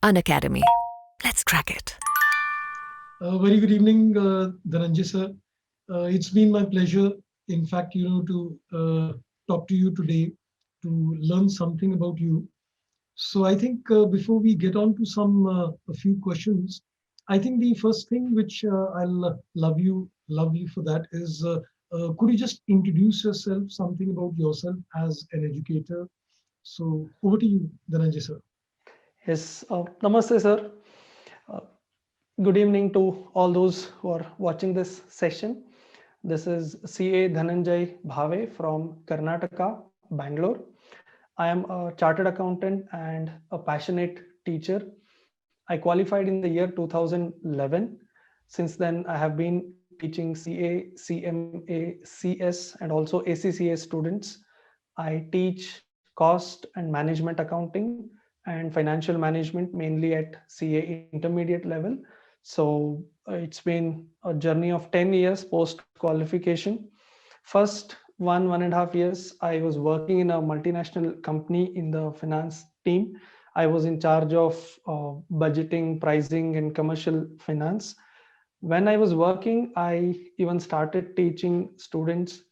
Unacademy. Let's crack it. Very good evening, Dhananjay sir. It's been my pleasure, in fact, to talk to you today to learn something about you. So I think before we get on to a few questions, I think the first thing which I'll love you for that is could you just introduce yourself, something about yourself as an educator? So over to you, Dhananjay sir. Yes, namaste, sir. Uh, Good evening to all those who are watching this session. This is CA Dhananjay Bhave from Karnataka, Bangalore. I am a chartered accountant and a passionate teacher. I qualified in the year 2011. Since then, I have been teaching CA, CMA, CS, and also ACCA students. I teach cost and management accounting and financial management mainly at CA intermediate level. So it's been a journey of 10 years post qualification. First 1.5 years, I was working in a multinational company in the finance team. I was in charge of budgeting, pricing, and commercial finance. When I was working, I even started teaching students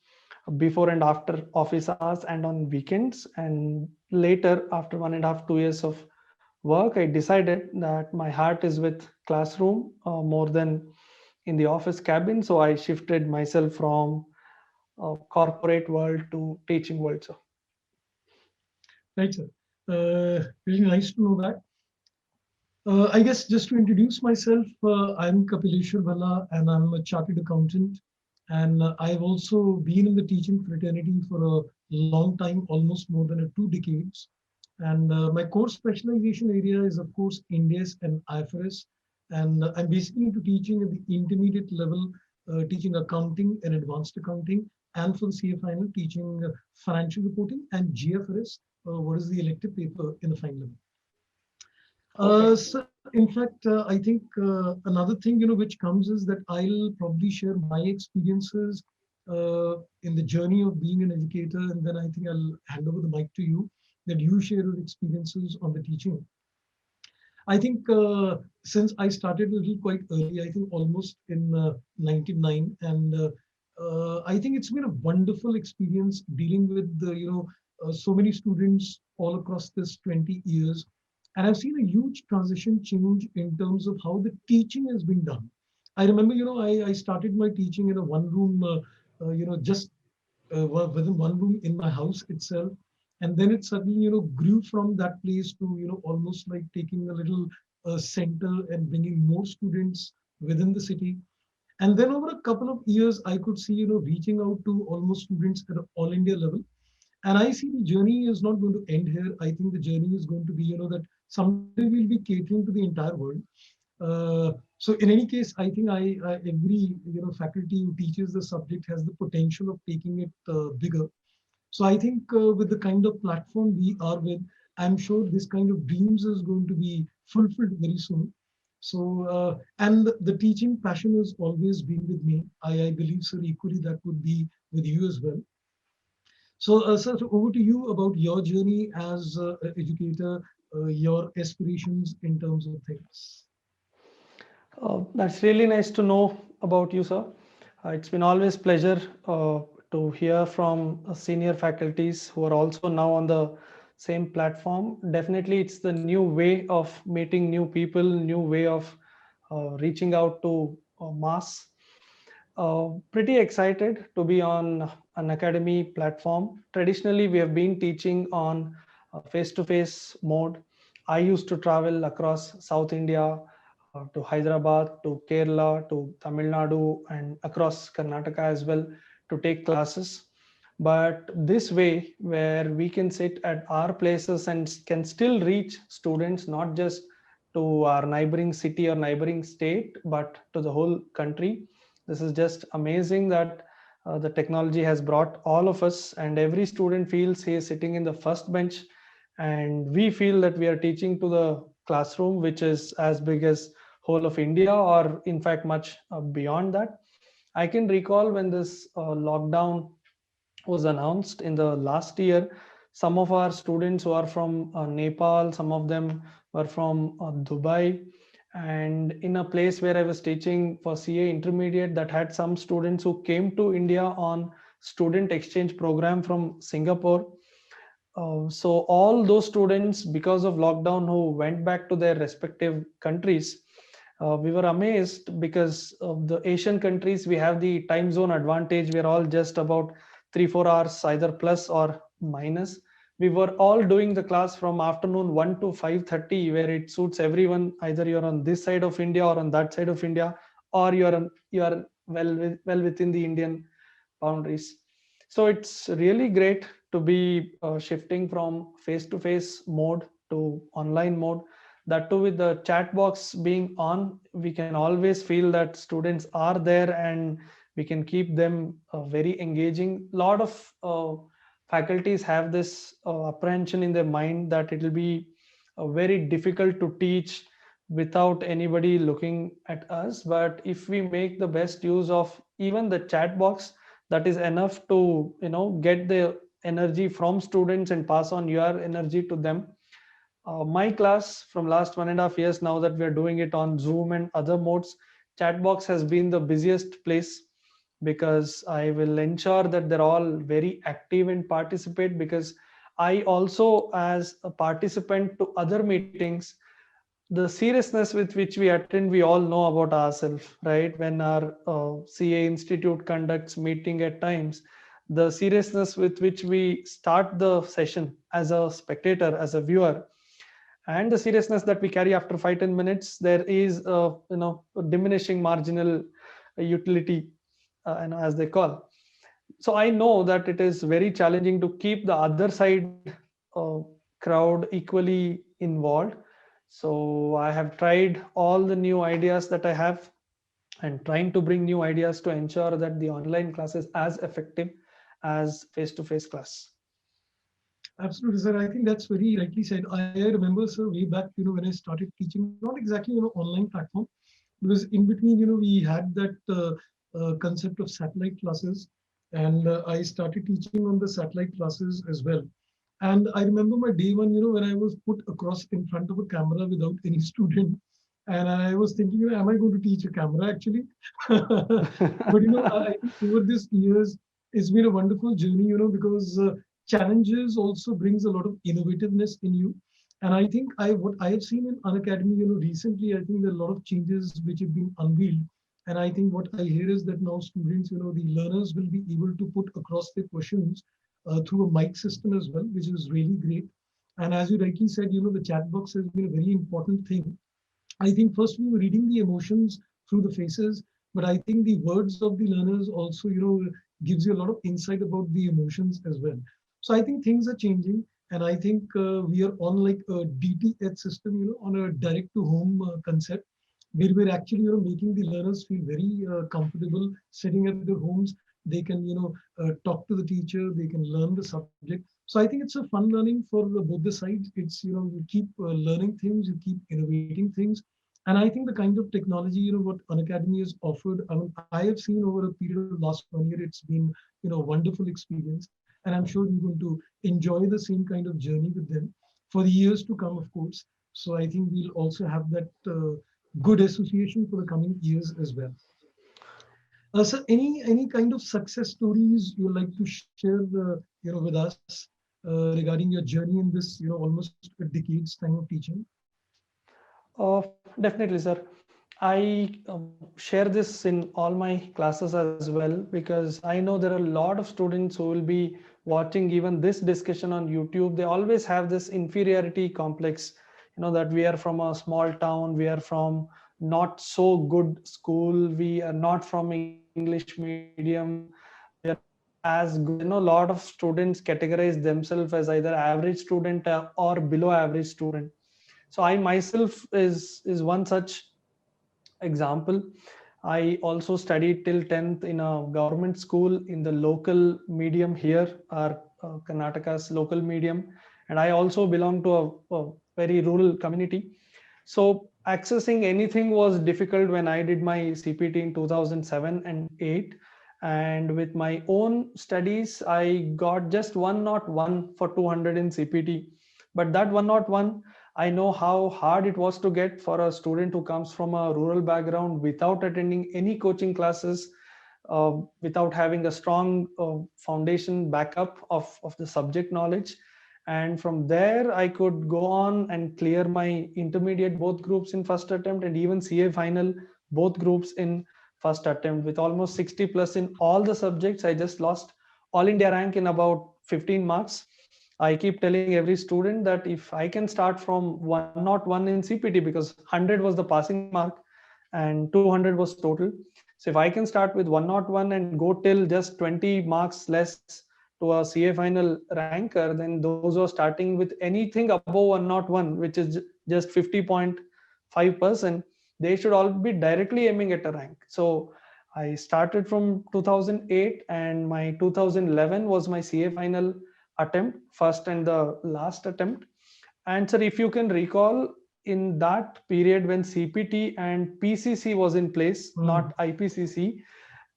before and after office hours and on weekends. And later, after 1.5, 2 years of work, I decided that my heart is with classroom more than in the office cabin. So I shifted myself from corporate world to teaching world. So Right, sir. Really nice to know that. I guess just to introduce myself, I'm Kapileshwar Bhalla and I'm a chartered accountant. And I've also been in the teaching fraternity for a long time, almost more than 2 decades. And my core specialization area is, of course, Indies and IFRS. And I'm basically into teaching at the intermediate level, teaching accounting and advanced accounting. And for the CA final, teaching financial reporting and GFRS, what is the elective paper in the final level. okay. So in fact, I think another thing which comes is that I'll probably share my experiences in the journey of being an educator, and then I think I'll hand over the mic to you that you share your experiences on the teaching. I think since I started a little quite early, I think almost in '99, and I think it's been a wonderful experience dealing with so many students all across this 20 years, and I've seen a huge transition change in terms of how the teaching has been done. I remember, I started my teaching in a one room, just within one room in my house itself, and then it suddenly grew from that place to almost like taking a little center and bringing more students within the city. And then over a couple of years I could see reaching out to almost students at an all India level. And I see the journey is not going to end here. I think the journey is going to be that someday we'll be catering to the entire world. So in any case, I think every faculty who teaches the subject has the potential of taking it bigger. So I think with the kind of platform we are with, I'm sure this kind of dreams is going to be fulfilled very soon. So and the teaching passion has always been with me. I believe, sir, equally that would be with you as well. So, sir, so over to you about your journey as an educator, your aspirations in terms of things. That's really nice to know about you, sir. It's been always pleasure to hear from senior faculties who are also now on the same platform. Definitely, it's the new way of meeting new people, new way of reaching out to mass. Pretty excited to be on an academy platform. Traditionally, we have been teaching on face-to-face mode. I used to travel across South India to Hyderabad, to Kerala, to Tamil Nadu, and across Karnataka as well to take classes. But this way, where we can sit at our places and can still reach students, not just to our neighboring city or neighboring state, but to the whole country. This is just amazing that the technology has brought all of us, and every student feels he is sitting in the first bench, and we feel that we are teaching to the classroom, which is as big as whole of India, or in fact much beyond that. I can recall when this lockdown was announced in the last year, some of our students who are from Nepal, some of them were from Dubai, and in a place where I was teaching for CA intermediate, that had some students who came to India on student exchange program from Singapore. So all those students, because of lockdown, who went back to their respective countries, we were amazed because of the Asian countries. We have the time zone advantage. We are all just about 3-4 hours either plus or minus. We were all doing the class from afternoon 1 to 5:30, where it suits everyone. Either you're on this side of India or on that side of India, or you are well within the Indian boundaries. So it's really great to be shifting from face-to-face mode to online mode. That too, with the chat box being on, we can always feel that students are there, and we can keep them very engaging. A lot of faculties have this apprehension in their mind that it will be very difficult to teach without anybody looking at us. But if we make the best use of even the chat box, that is enough to get the energy from students and pass on your energy to them. My class from last 1.5 years, now that we are doing it on Zoom and other modes, Chatbox has been the busiest place, because I will ensure that they're all very active and participate, because I also, as a participant to other meetings, the seriousness with which we attend, we all know about ourselves, right? When our CA Institute conducts meeting at times, the seriousness with which we start the session as a spectator, as a viewer, and the seriousness that we carry after 5-10 minutes, there is a diminishing marginal utility, as they call. So I know that it is very challenging to keep the other side uh, crowd equally involved. So I have tried all the new ideas that I have, and trying to bring new ideas to ensure that the online class is as effective as face-to-face class. Absolutely, sir. I think that's very rightly said. I remember, sir, way back, when I started teaching, not exactly, online platform, because in between, we had that concept of satellite classes, and I started teaching on the satellite classes as well. And I remember my day one, when I was put across in front of a camera without any student, and I was thinking, am I going to teach a camera actually? But I think over these years, it's been a wonderful journey, because challenges also brings a lot of innovativeness in you. And I think what I have seen in Unacademy, recently, I think there are a lot of changes which have been unveiled. And I think what I hear is that now students, the learners will be able to put across their questions through a mic system as well, which is really great. And as you rightly said, the chat box has been a very important thing. I think first we were reading the emotions through the faces, but I think the words of the learners also, gives you a lot of insight about the emotions as well. So I think things are changing, and I think we are on like a DTH system, on a direct to home concept, where we're actually, making the learners feel very comfortable sitting at their homes. They can, talk to the teacher, they can learn the subject. So I think it's a fun learning for both the sides. It's, you keep learning things, you keep innovating things. And I think the kind of technology, what Unacademy has offered, I mean, I have seen over a period of last 1 year, it's been, a wonderful experience. And I'm sure you're going to enjoy the same kind of journey with them for the years to come, of course. So I think we'll also have that good association for the coming years as well. So any kind of success stories you would like to share, with us regarding your journey in this, almost a decade's time of teaching? Definitely, sir. I share this in all my classes as well, because I know there are a lot of students who will be watching even this discussion on YouTube. They always have this inferiority complex, that we are from a small town, we are from not so good school, we are not from English medium, we are not as good. A lot of students categorize themselves as either average student or below average student. So I myself is one such example. I also studied till 10th in a government school in the local medium here, our Karnataka's local medium, and I also belong to a very rural community. So accessing anything was difficult when I did my CPT in 2007 and 8. And with my own studies, I got just 101 for 200 in CPT. But that 101, I know how hard it was to get for a student who comes from a rural background without attending any coaching classes, without having a strong foundation backup of the subject knowledge. And from there, I could go on and clear my intermediate both groups in first attempt, and even CA final both groups in first attempt with almost 60 plus in all the subjects. I just lost all India rank in about 15 marks. I keep telling every student that if I can start from 101 in CPT, because 100 was the passing mark and 200 was total. So if I can start with 101 and go till just 20 marks less to a CA final ranker, then those who are starting with anything above 101, which is just 50.5%, they should all be directly aiming at a rank. So I started from 2008, and my 2011 was my CA final attempt, first and the last attempt. And sir, if you can recall, in that period when CPT and PCC was in place, not IPCC,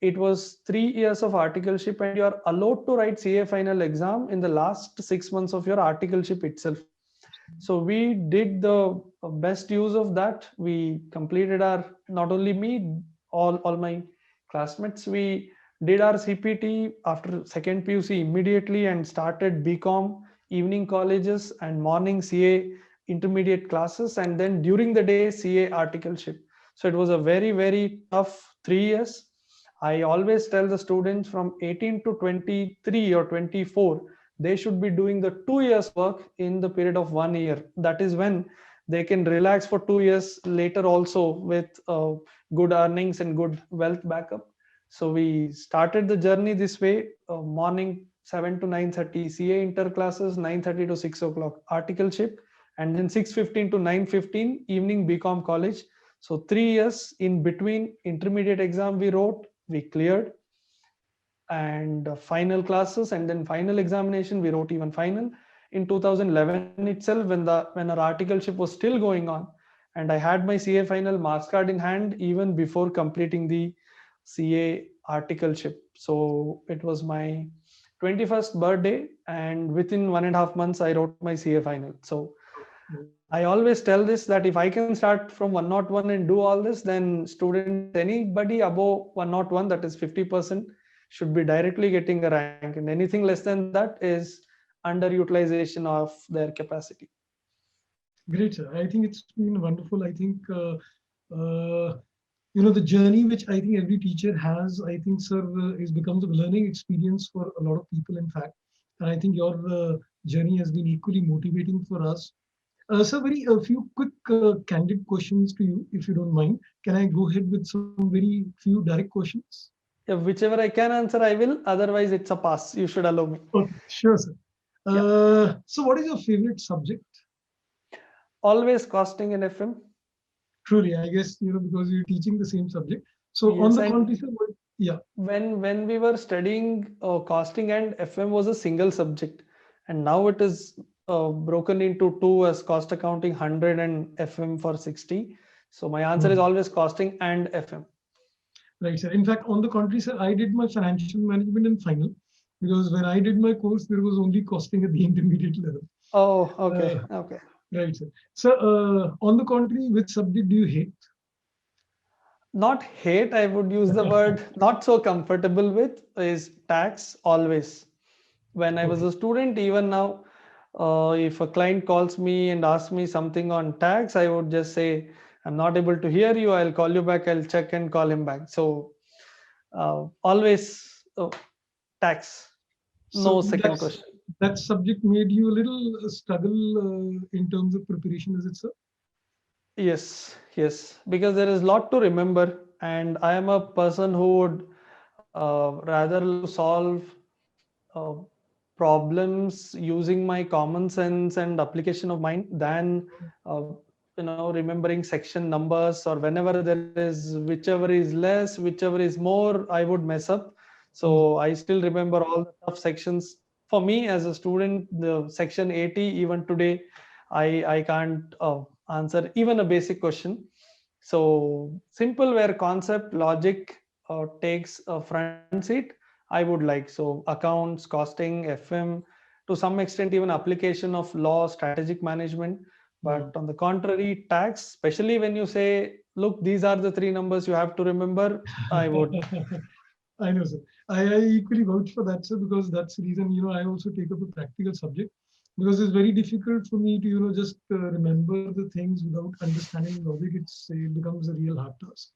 it was 3 years of articleship, and you are allowed to write CA final exam in the last 6 months of your articleship itself. So we did the best use of that. We completed our, not only me, all my classmates, we did our CPT after second PUC immediately and started BCom evening colleges and morning CA intermediate classes, and then during the day CA articleship. So it was a very, very tough 3 years. I always tell the students from 18 to 23 or 24, they should be doing the 2 years work in the period of 1 year. That is when they can relax for 2 years later also with good earnings and good wealth backup. So we started the journey this way: morning 7 to 9:30 CA inter classes, 9:30 to 6 o'clock articleship, and then 6:15 to 9:15 evening BCom college. So 3 years in between intermediate exam we wrote, we cleared, and final classes, and then final examination we wrote even final in 2011 itself, when our articleship was still going on, and I had my CA final marks card in hand even before completing the CA articleship. So it was my 21st birthday, and within 1.5 months I wrote my CA final. So I always tell this, that if I can start from 101 and do all this, then students, anybody above 101, that is 50%, should be directly getting a rank, and anything less than that is underutilization of their capacity. Great, sir. I think it's been wonderful. I think, the journey which I think every teacher has, I think, sir, is becomes a learning experience for a lot of people, in fact. And I think your journey has been equally motivating for us. Sir, a few quick candid questions to you, if you don't mind. Can I go ahead with some very few direct questions? Yeah, whichever I can answer, I will. Otherwise, it's a pass. You should allow me. Okay, sure, sir. So what is your favorite subject? Always costing and FM. Truly, I guess, because you're teaching the same subject. So Yes, on the and contrary, sir, yeah. when we were studying, costing and FM was a single subject, and now it is broken into two as cost accounting 100 and FM for 60. So my answer is always costing and FM. Right, sir. In fact, on the contrary, sir, I did my financial management in final, because when I did my course, there was only costing at the intermediate level. Oh, okay, okay. Right, sir. So, on the contrary, which subject do you hate? Not hate, I would use the word not so comfortable with, is tax always. When I was a student, even now, if a client calls me and asks me something on tax, I would just say, I'm not able to hear you. I'll call you back. I'll check and call him back. So always tax. No second question. That subject made you a little struggle in terms of preparation, is it, sir? Yes, yes, because there is a lot to remember, and I am a person who would rather solve uh, problems using my common sense and application of mind than remembering section numbers, or whenever there is whichever is less, whichever is more, I would mess up. So I still remember all the tough sections. For me as a student, the section 80, even today, I can't answer even a basic question. So simple where concept logic takes a front seat, I would like. So accounts, costing, FM, to some extent even application of law, strategic management. But on the contrary, tax, especially when you say, look, these are the three numbers you have to remember, I would. I know, sir. I equally vouch for that, sir, because that's the reason, I also take up a practical subject because it's very difficult for me to, just remember the things without understanding logic. It becomes a real hard task.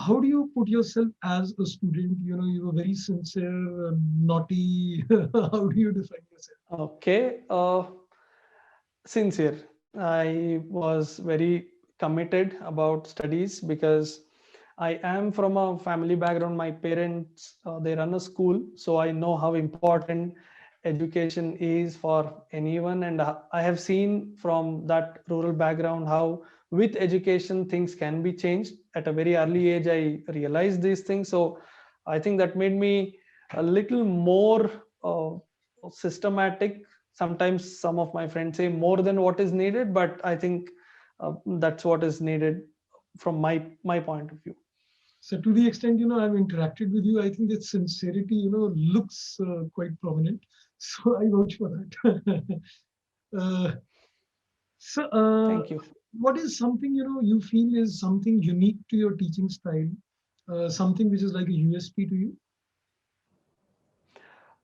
How do you put yourself as a student? You were very sincere, naughty. How do you define yourself? Okay. Sincere. I was very committed about studies because I am from a family background. My parents, they run a school, so I know how important education is for anyone. And I have seen from that rural background how with education things can be changed. At a very early age, I realized these things. So I think that made me a little more systematic. Sometimes some of my friends say more than what is needed, but I think that's what is needed from my point of view. So to the extent, I've interacted with you, I think that sincerity, looks quite prominent. So I vouch for that. uh, Thank you. what is something, you feel is something unique to your teaching style? Something which is like a USP to you?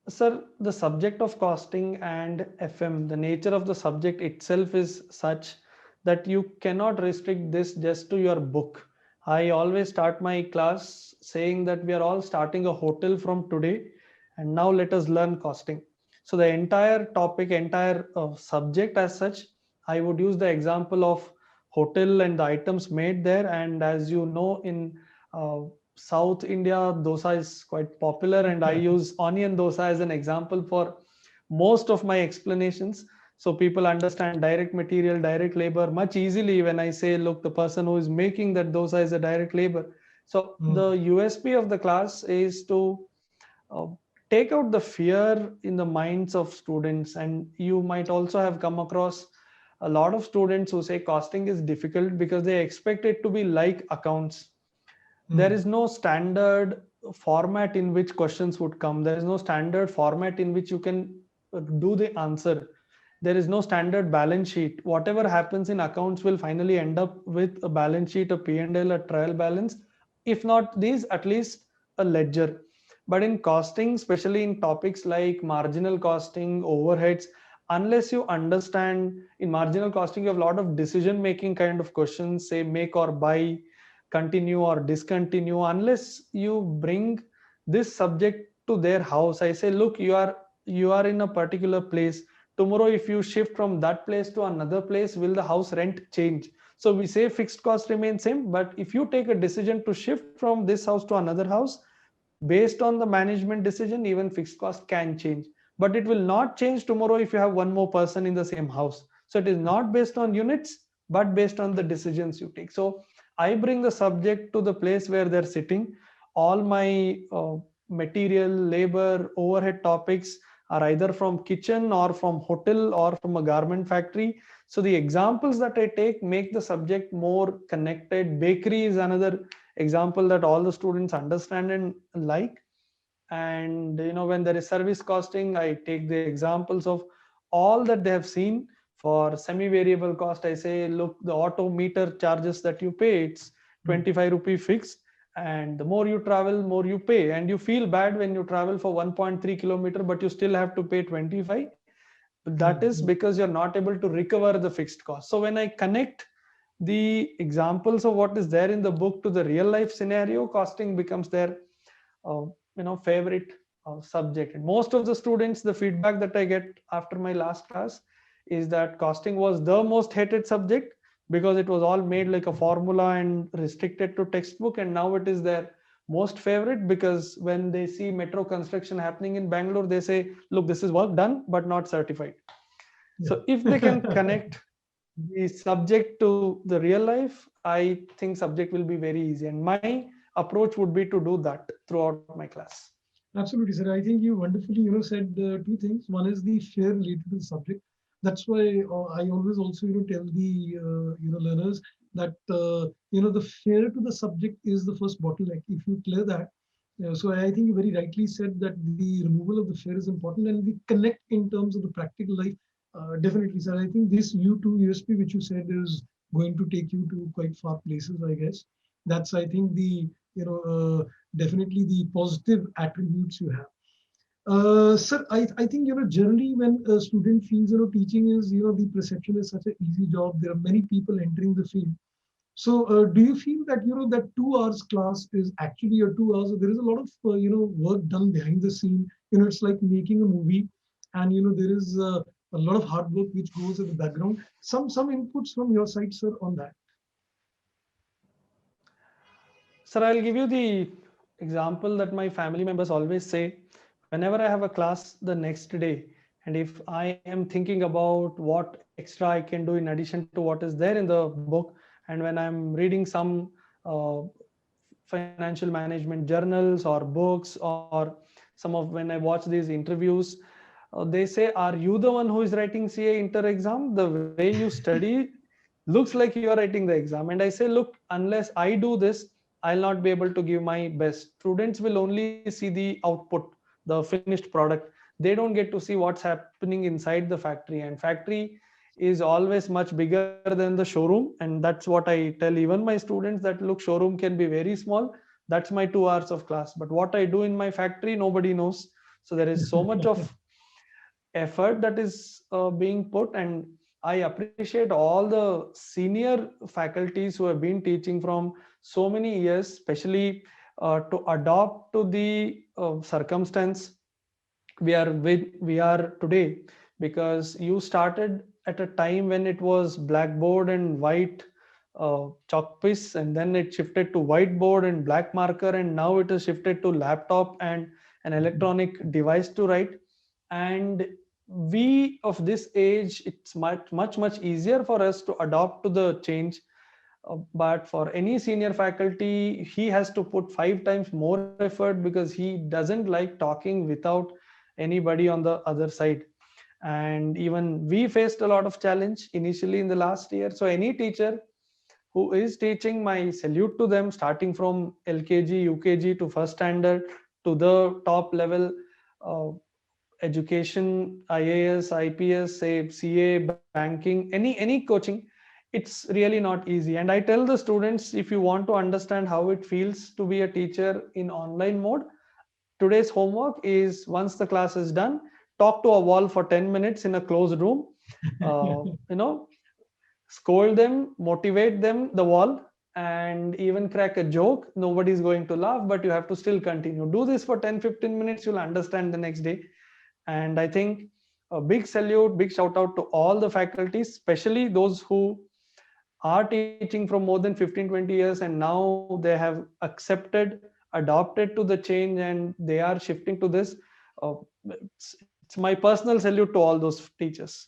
Sir, the subject of costing and FM, the nature of the subject itself is such that you cannot restrict this just to your book. I always start my class saying that we are all starting a hotel from today, and now let us learn costing. So the entire topic, entire subject as such, I would use the example of hotel and the items made there. And as you know, in uh, South India, dosa is quite popular, and I use onion dosa as an example for most of my explanations. So people understand direct material, direct labor much easily when I say, look, the person who is making that dosa is a direct labor. So the USP of the class is to uh, take out the fear in the minds of students. And you might also have come across a lot of students who say costing is difficult because they expect it to be like accounts. There is no standard format in which questions would come. There is no standard format in which you can do the answer. There is no standard balance sheet. Whatever happens in accounts will finally end up with a balance sheet, a P&L, a trial balance. If not these, at least a ledger. But in costing, especially in topics like marginal costing, overheads, unless you understand, in marginal costing, you have a lot of decision making kind of questions, say make or buy, continue or discontinue. Unless you bring this subject to their house, I say, look, you are in a particular place. Tomorrow if you shift from that place to another place, will the house rent change? So we say fixed cost remains same, but if you take a decision to shift from this house to another house, based on the management decision, even fixed cost can change. But it will not change tomorrow if you have one more person in the same house. So it is not based on units, but based on the decisions you take. So I bring the subject to the place where they're sitting. All my material, labor, overhead topics are either from kitchen or from hotel or from a garment factory. So the examples that I take make the subject more connected. Bakery is another example that all the students understand and like. And when there is service costing, I take the examples of all that they have seen. For semi-variable cost, I say, look, the auto meter charges that you pay, it's 25 rupee fixed, and the more you travel, more you pay. And you feel bad when you travel for 1.3 kilometer, but you still have to pay 25. That is because you're not able to recover the fixed cost. So when I connect the examples of what is there in the book to the real life scenario, costing becomes their favorite subject. And most of the students, the feedback that I get after my last class is that costing was the most hated subject because it was all made like a formula and restricted to textbook, and now it is their most favorite because when they see metro construction happening in Bangalore, they say, look, this is work done but not certified. So if they can connect the subject to the real life, I think subject will be very easy. And my approach would be to do that throughout my class. Absolutely, sir. I think you wonderfully, said two things. One is the fear related to the subject. That's why I always also, tell the, learners that, the fear to the subject is the first bottleneck. If you clear that, so I think you very rightly said that the removal of the fear is important, and we connect in terms of the practical life. Definitely, sir. I think this U2 USP, which you said, is going to take you to quite far places, I guess. That's, I think, the, definitely the positive attributes you have. Sir, I think, generally when a student feels, teaching is, the perception is such an easy job. There are many people entering the field. So, do you feel that, that 2 hours class is actually a 2 hours? There is a lot of, work done behind the scene. It's like making a movie, and, there is a lot of hard work which goes in the background. Some inputs from your side, sir, on that. Sir, I'll give you the example that my family members always say whenever I have a class the next day, and if I am thinking about what extra I can do in addition to what is there in the book, and when I'm reading some uh, financial management journals or books, or some of when I watch these interviews, they say, "Are you the one who is writing CA inter exam? The way you study looks like you are writing the exam." And I say, "Look, unless I do this, I'll not be able to give my best. Students will only see the output, the finished product. They don't get to see what's happening inside the factory. And factory is always much bigger than the showroom. And that's what I tell even my students, that look, showroom can be very small. That's my 2 hours of class. But what I do in my factory, nobody knows. So there is so much of effort that is being put, and I appreciate all the senior faculties who have been teaching from so many years, especially to adopt to the circumstance we are today, because you started at a time when it was blackboard and white chalk piece, and then it shifted to whiteboard and black marker, and now it is shifted to laptop and an electronic device to write. And we of this age, it's much easier for us to adopt to the change. But for any senior faculty, he has to put 5 times more effort, because he doesn't like talking without anybody on the other side. And even we faced a lot of challenge initially in the last year. So any teacher who is teaching, my salute to them, starting from LKG, UKG to first standard to the top level uh, education, IAS, IPS, say CA, banking, any coaching. It's really not easy. And I tell the students, if you want to understand how it feels to be a teacher in online mode, today's homework is, once the class is done, talk to a wall for 10 minutes in a closed room. You know, scold them, motivate them, the wall, and even crack a joke. Nobody's going to laugh, but you have to still continue. Do this for 10-15 minutes, you'll understand the next day. And I think a big salute, big shout out to all the faculties, especially those who are teaching from more than 15-20 years, and now they have accepted, adopted to the change, and they are shifting to this. It's my personal salute to all those teachers.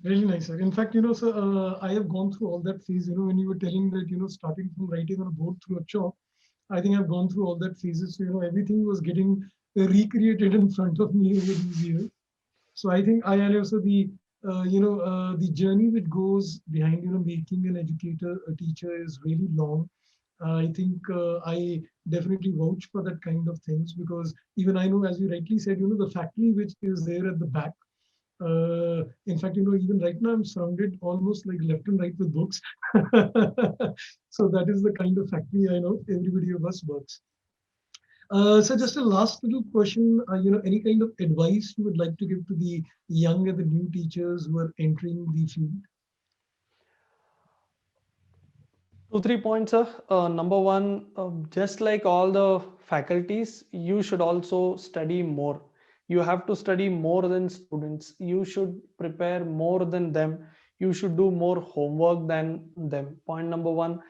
Really nice, sir. In fact, sir, I have gone through all that phase. When you were telling that, starting from writing on a board through a chalk, I think I've gone through all that phases. So, everything was getting recreated in front of me over these years. So I think I and also the journey that goes behind, making an educator, a teacher is really long. I think I definitely vouch for that kind of things, because even I know, as you rightly said, the factory which is there at the back. In fact, even right now I'm surrounded almost like left and right with books. So that is the kind of factory I know everybody of us works. So just a last little question, any kind of advice you would like to give to the young and the new teachers who are entering the field? 2-3 points, sir. Number one, just like all the faculties, you should also study more. You have to study more than students. You should prepare more than them. You should do more homework than them. Point number one,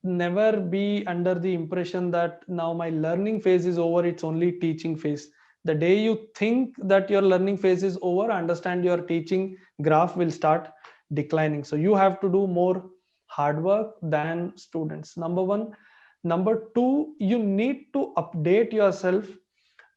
never be under the impression that now my learning phase is over, it's only teaching phase. The day you think that your learning phase is over, understand your teaching graph will start declining. So you have to do more hard work than students. Number one. Number two, you need to update yourself.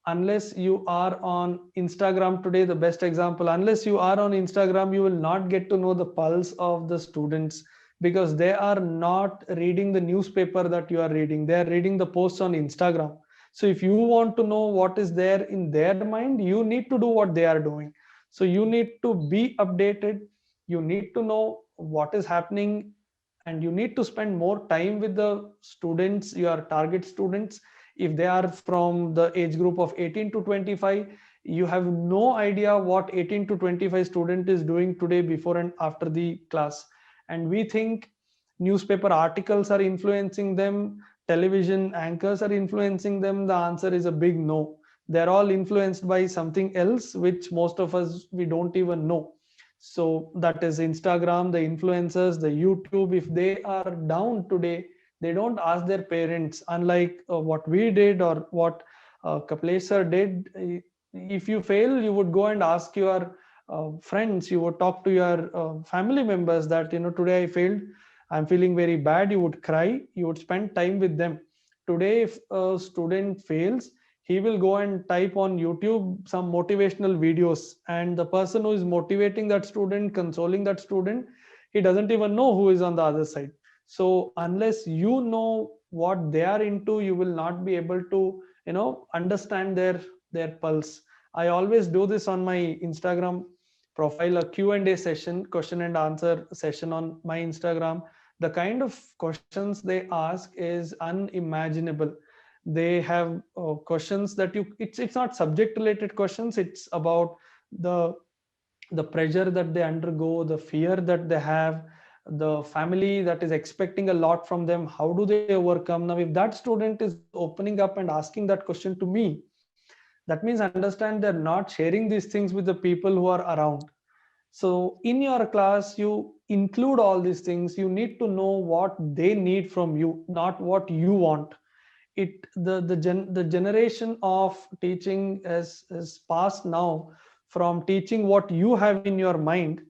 Unless you are on Instagram today, the best example, unless you are on Instagram, you will not get to know the pulse of the students, because they are not reading the newspaper that you are reading. They are reading the posts on Instagram. So if you want to know what is there in their mind, you need to do what they are doing. So you need to be updated, you need to know what is happening, and you need to spend more time with the students, your target students. If they are from the age group of 18 to 25, you have no idea what 18 to 25 student is doing today, before and after the class. And we think newspaper articles are influencing them, television anchors are influencing them. The answer is a big no. They're all influenced by something else, which most of us, we don't even know. So that is Instagram, the influencers, the YouTube. If they are down today, they don't ask their parents, unlike what we did, or what Kaplesh sir did. If you fail, you would go and ask your friends, you would talk to your family members that, today I failed, I'm feeling very bad. You would cry, you would spend time with them. Today, if a student fails, he will go and type on YouTube some motivational videos, and the person who is motivating that student, consoling that student, he doesn't even know who is on the other side. So unless you know what they are into, you will not be able to, understand their pulse. I always do this on my Instagram profile, a Q&A session, question and answer session on my Instagram. The kind of questions they ask is unimaginable. They have questions that it's not subject related questions, it's about the pressure that they undergo, the fear that they have, the family that is expecting a lot from them, how do they overcome. Now if that student is opening up and asking that question to me, that means, understand, they're not sharing these things with the people who are around. So in your class, you include all these things. You need to know what they need from you, not what you want. The generation of teaching is passed now, from teaching what you have in your mind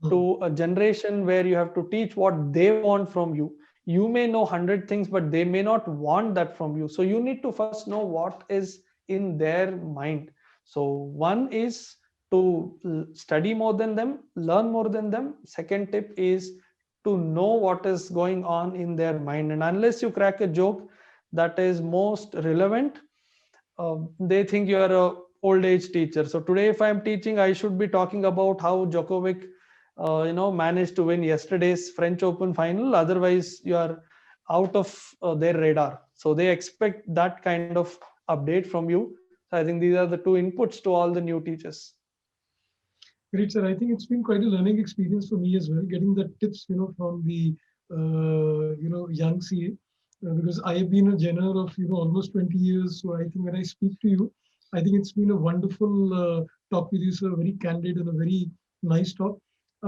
to a generation where you have to teach what they want from you. You may know 100 things, but they may not want that from you. So you need to first know what is in their mind. So one is to study more than them, learn more than them. Second tip is to know what is going on in their mind. And unless you crack a joke that is most relevant, they think you are a old age teacher. So today, if I'm teaching, I should be talking about how Djokovic, managed to win yesterday's French Open final. Otherwise, you are out of their radar. So they expect that kind of update from you. So I think these are the two inputs to all the new teachers. Great, sir. I think it's been quite a learning experience for me as well, getting the tips, from the, young CA, because I have been a general of, almost 20 years. So I think when I speak to you, I think it's been a wonderful talk with you, sir. Very candid and a very nice talk.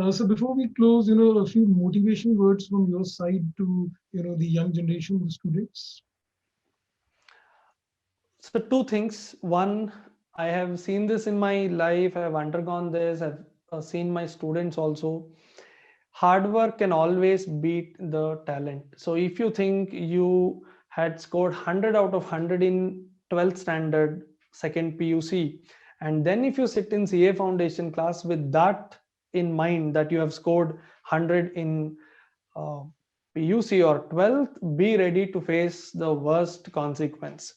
So before we close, a few motivation words from your side to, the young generation, the students. So two things. One, I have seen this in my life. I have undergone this. I've seen my students also. Hard work can always beat the talent. So if you think you had scored 100 out of 100 in 12th standard, second PUC, and then if you sit in CA foundation class with that in mind, that you have scored 100 in PUC or 12th, be ready to face the worst consequence.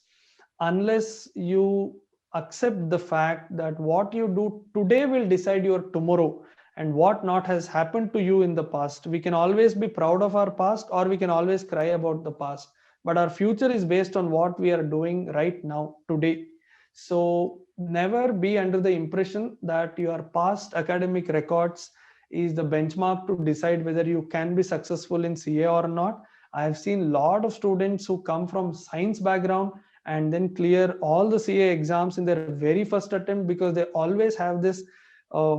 Unless you accept the fact that what you do today will decide your tomorrow, and what not has happened to you in the past. We can always be proud of our past, or we can always cry about the past, but our future is based on what we are doing right now, today. So never be under the impression that your past academic records is the benchmark to decide whether you can be successful in CA or not. I have seen a lot of students who come from science background and then clear all the CA exams in their very first attempt, because they always have this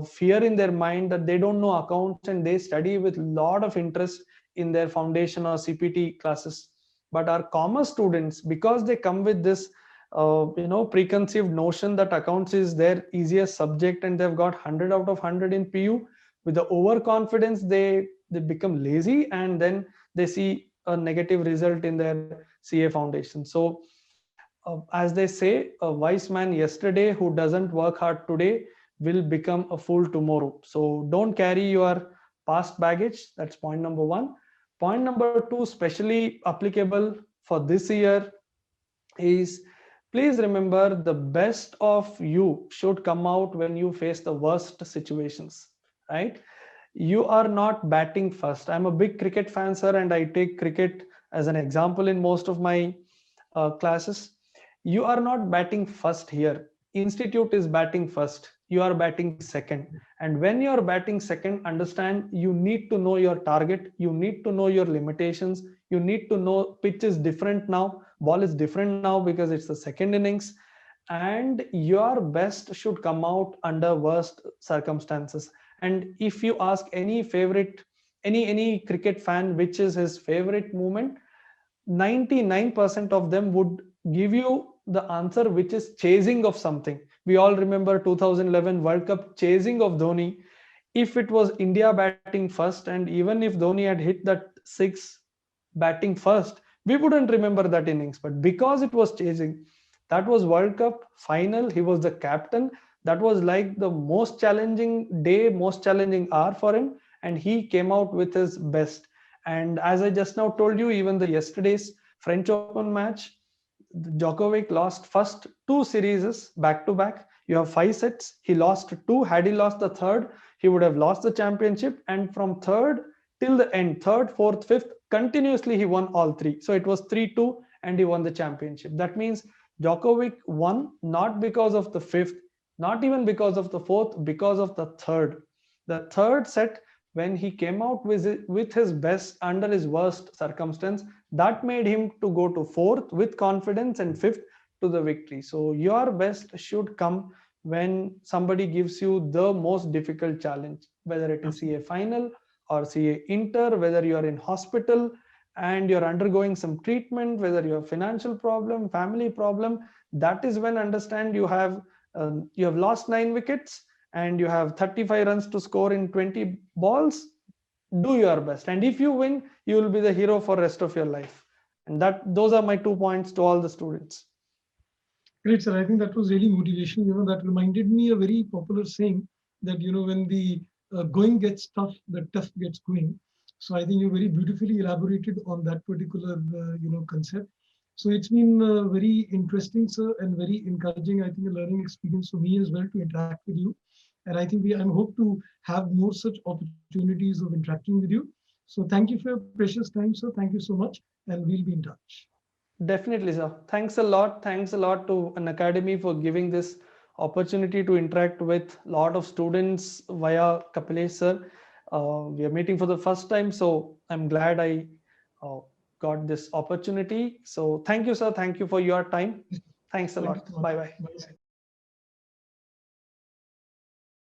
fear in their mind that they don't know accounts, and they study with a lot of interest in their foundation or CPT classes. But our commerce students, because they come with this preconceived notion that accounts is their easiest subject, and they've got 100 out of 100 in PU, with the overconfidence, they become lazy, and then they see a negative result in their CA foundation. So as they say, a wise man yesterday who doesn't work hard today will become a fool tomorrow. So don't carry your past baggage. That's point number one. Point number two, especially applicable for this year, is please remember the best of you should come out when you face the worst situations, right? You are not batting first. I'm a big cricket fan, sir, and I take cricket as an example in most of my classes. You are not batting first here. Institute is batting first. You are batting second. And when you are batting second, understand you need to know your target. You need to know your limitations. You need to know pitch is different now. Ball is different now because it's the second innings. And your best should come out under worst circumstances. And if you ask any favorite, any cricket fan, which is his favorite moment, 99% of them would give you the answer, which is chasing of something. We all remember 2011 World Cup chasing of Dhoni. If it was India batting first, and even if Dhoni had hit that six batting first, we wouldn't remember that innings. But because it was chasing, that was World Cup final. He was the captain. That was like the most challenging day, most challenging hour for him, and he came out with his best. And as I just now told you, even the yesterday's French Open match, Djokovic lost first two series back to back. You have 5 sets. He lost two. Had he lost the third, he would have lost the championship. And from third till the end, third, fourth, fifth, continuously he won all three. So it was 3-2 and he won the championship. That means Djokovic won not because of the fifth, not even because of the fourth, because of the third. The third set, when he came out with his best under his worst circumstance, that made him to go to fourth with confidence and fifth to the victory. So your best should come when somebody gives you the most difficult challenge, whether it is CA final or CA inter, whether you are in hospital and you're undergoing some treatment, whether you have financial problem, family problem. That is when understand you have lost 9 wickets and you have 35 runs to score in 20 balls. Do your best, and if you win, you will be the hero for rest of your life. And those are my 2 points to all the students. Great, sir. I think that was really motivational. That reminded me a very popular saying that, when the going gets tough, the tough gets going. So I think you very beautifully elaborated on that particular, concept. So it's been very interesting, sir, and very encouraging, I think, a learning experience for me as well to interact with you. And I think I hope to have more such opportunities of interacting with you. So thank you for your precious time, sir. Thank you so much. And we'll be in touch. Definitely, sir. Thanks a lot. Thanks a lot to an academy for giving this opportunity to interact with a lot of students via Kapilesh, sir. We are meeting for the first time, so I'm glad I got this opportunity. So thank you, sir. Thank you for your time. Thanks a lot. Bye-bye. Bye, sir.